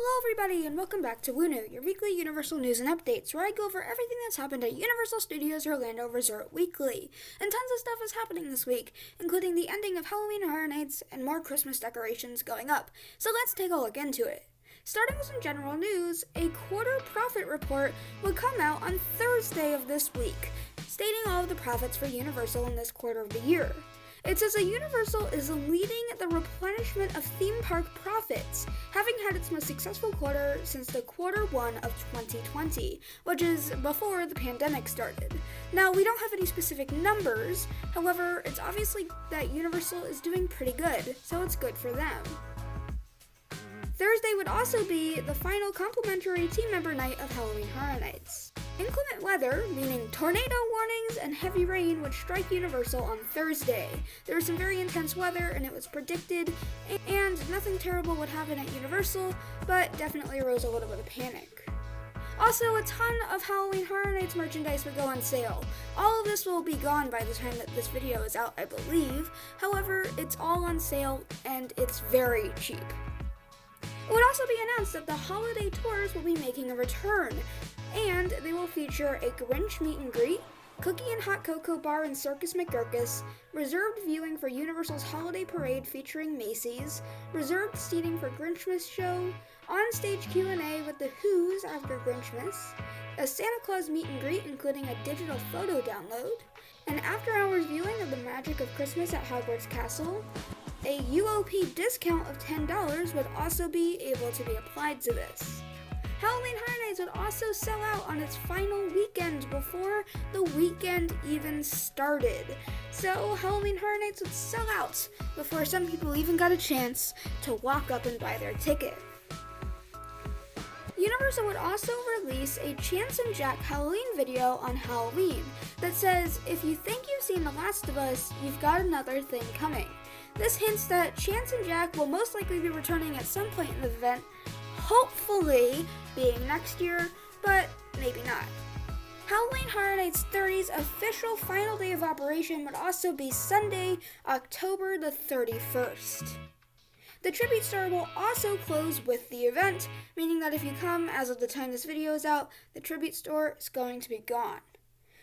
Hello everybody and welcome back to Woo, your weekly Universal news and updates where I go over everything that's happened at Universal Studios Orlando Resort weekly. And tons of stuff is happening this week, including the ending of Halloween Horror Nights and more Christmas decorations going up. So let's take a look into it. Starting with some general news, a quarter profit report will come out on Thursday of this week, stating all of the profits for Universal in this quarter of the year. It says that Universal is leading the replenishment of theme park profits, having had its most successful quarter since the quarter one of 2020, which is before the pandemic started. Now, we don't have any specific numbers, however, it's obviously that Universal is doing pretty good, so it's good for them. Thursday would also be the final complimentary team member night of Halloween Horror Nights. Inclement weather, meaning tornado warnings and heavy rain, would strike Universal on Thursday. There was some very intense weather and it was predicted, and nothing terrible would happen at Universal, but definitely arose a little bit of panic. Also, a ton of Halloween Horror Nights merchandise would go on sale. All of this will be gone by the time that this video is out, I believe. However, it's all on sale and it's very cheap. It would also be announced that the holiday tours will be making a return, and they will feature a Grinch meet and greet, cookie and hot cocoa bar in Circus McGurkus, reserved viewing for Universal's holiday parade featuring Macy's, reserved seating for Grinchmas show, on-stage Q&A with the Who's after Grinchmas, a Santa Claus meet and greet including a digital photo download, an after-hours viewing of the Magic of Christmas at Hogwarts Castle. A UOP discount of $10 would also be able to be applied to this. Halloween Horror Nights would also sell out on its final weekend before the weekend even started. So Halloween Horror Nights would sell out before some people even got a chance to walk up and buy their ticket. Universal would also release a Chance and Jack Halloween video on Halloween that says, "If you think you've seen The Last of Us, you've got another thing coming." This hints that Chance and Jack will most likely be returning at some point in the event, hopefully being next year, but maybe not. Halloween Horror Nights 30's official final day of operation would also be Sunday, October the 31st. The tribute store will also close with the event, meaning that if you come as of the time this video is out, the tribute store is going to be gone.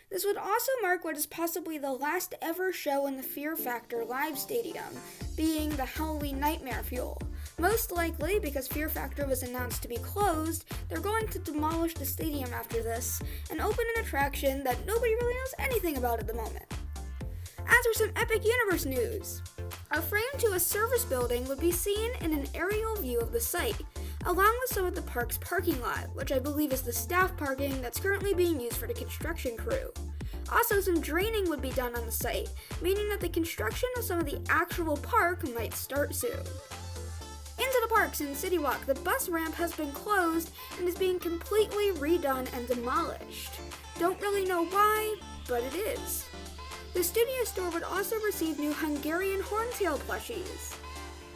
This would also mark what is possibly the last ever show in the Fear Factor live stadium, being the Halloween Nightmare Fuel. Most likely, because Fear Factor was announced to be closed, they're going to demolish the stadium after this and open an attraction that nobody really knows anything about at the moment. As for some Epic Universe news, a frame to a service building would be seen in an aerial view of the site, along with some of the park's parking lot, which I believe is the staff parking that's currently being used for the construction crew. Also, some draining would be done on the site, meaning that the construction of some of the actual park might start soon. Into the parks in City Walk, the bus ramp has been closed and is being completely redone and demolished. Don't really know why, but it is. The studio store would also receive new Hungarian Horntail plushies,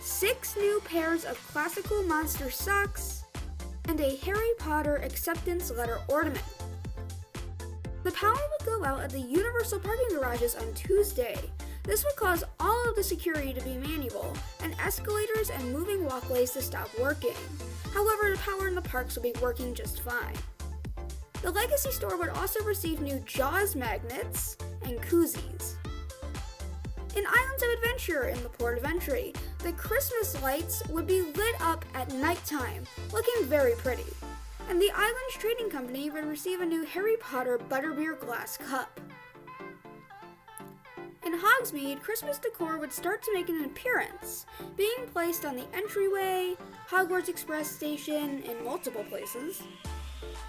6 new pairs of classical monster socks, and a Harry Potter acceptance letter ornament. The power would go out at the Universal parking garages on Tuesday. This would cause all of the security to be manual, and escalators and moving walkways to stop working. However, the power in the parks will be working just fine. The Legacy store would also receive new Jaws magnets and koozies. In Islands of Adventure in the Port of Entry, the Christmas lights would be lit up at nighttime, looking very pretty. And the Islands Trading Company would receive a new Harry Potter butterbeer glass cup. In Hogsmeade, Christmas decor would start to make an appearance, being placed on the entryway, Hogwarts Express station in multiple places,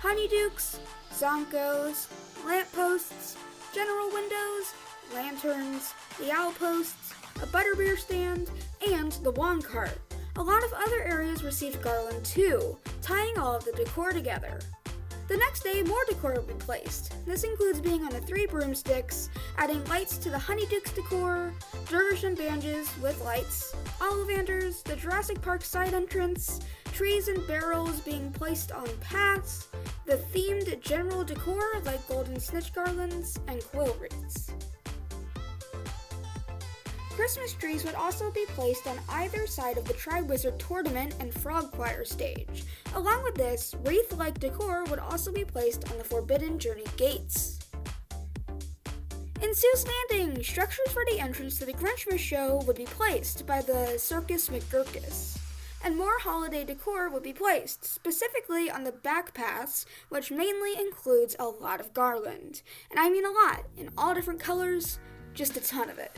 honeydukes, zonkos, lampposts, general windows, lanterns, the owl posts, a butterbeer stand, and the wand cart. A lot of other areas received garland too, tying all of the decor together. The next day, more decor will be placed. This includes being on the 3 broomsticks, adding lights to the Honeydukes decor, dervish and bandages with lights, Ollivanders, the Jurassic Park side entrance, trees and barrels being placed on paths, the themed general decor like golden snitch garlands and quill wreaths. Christmas trees would also be placed on either side of the Triwizard Tournament and Frog Choir stage. Along with this, wreath-like decor would also be placed on the Forbidden Journey gates. In Seuss Landing, structures for the entrance to the Grinchmas show would be placed by the Circus McGurkus, and more holiday decor would be placed, specifically on the back paths, which mainly includes a lot of garland. And I mean a lot, in all different colors, just a ton of it.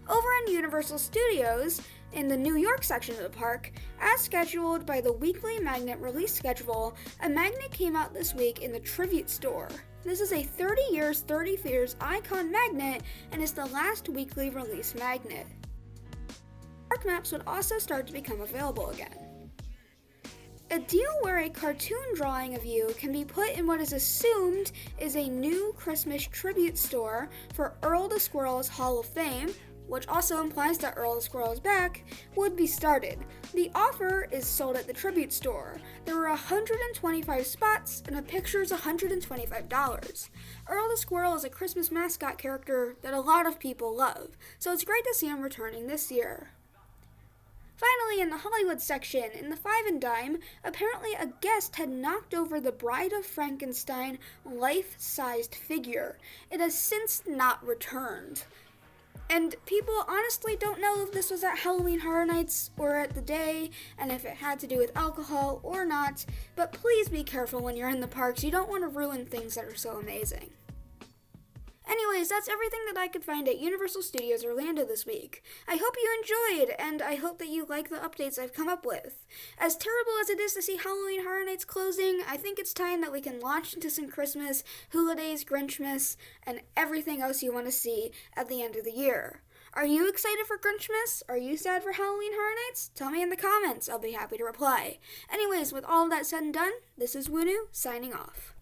Over in Universal Studios, in the New York section of the park, as scheduled by the weekly magnet release schedule, a magnet came out this week in the Tribute Store. This is a 30 Years, 30 Fears icon magnet and is the last weekly release magnet. Park maps would also start to become available again. A deal where a cartoon drawing of you can be put in what is assumed is a new Christmas tribute store for Earl the Squirrel's Hall of Fame, which also implies that Earl the Squirrel is back, would be started. The offer is sold at the tribute store. There were 125 spots, and a picture is $125. Earl the Squirrel is a Christmas mascot character that a lot of people love, so it's great to see him returning this year. Finally, in the Hollywood section, in the Five and Dime, apparently a guest had knocked over the Bride of Frankenstein life-sized figure. It has since not returned. And people honestly don't know if this was at Halloween Horror Nights or at the day, and if it had to do with alcohol or not, but please be careful when you're in the parks. You don't want to ruin things that are so amazing. Anyways, that's everything that I could find at Universal Studios Orlando this week. I hope you enjoyed, and I hope that you like the updates I've come up with. As terrible as it is to see Halloween Horror Nights closing, I think it's time that we can launch into some Christmas, Hula Days, Grinchmas, and everything else you want to see at the end of the year. Are you excited for Grinchmas? Are you sad for Halloween Horror Nights? Tell me in the comments. I'll be happy to reply. Anyways, with all of that said and done, this is Wunu, signing off.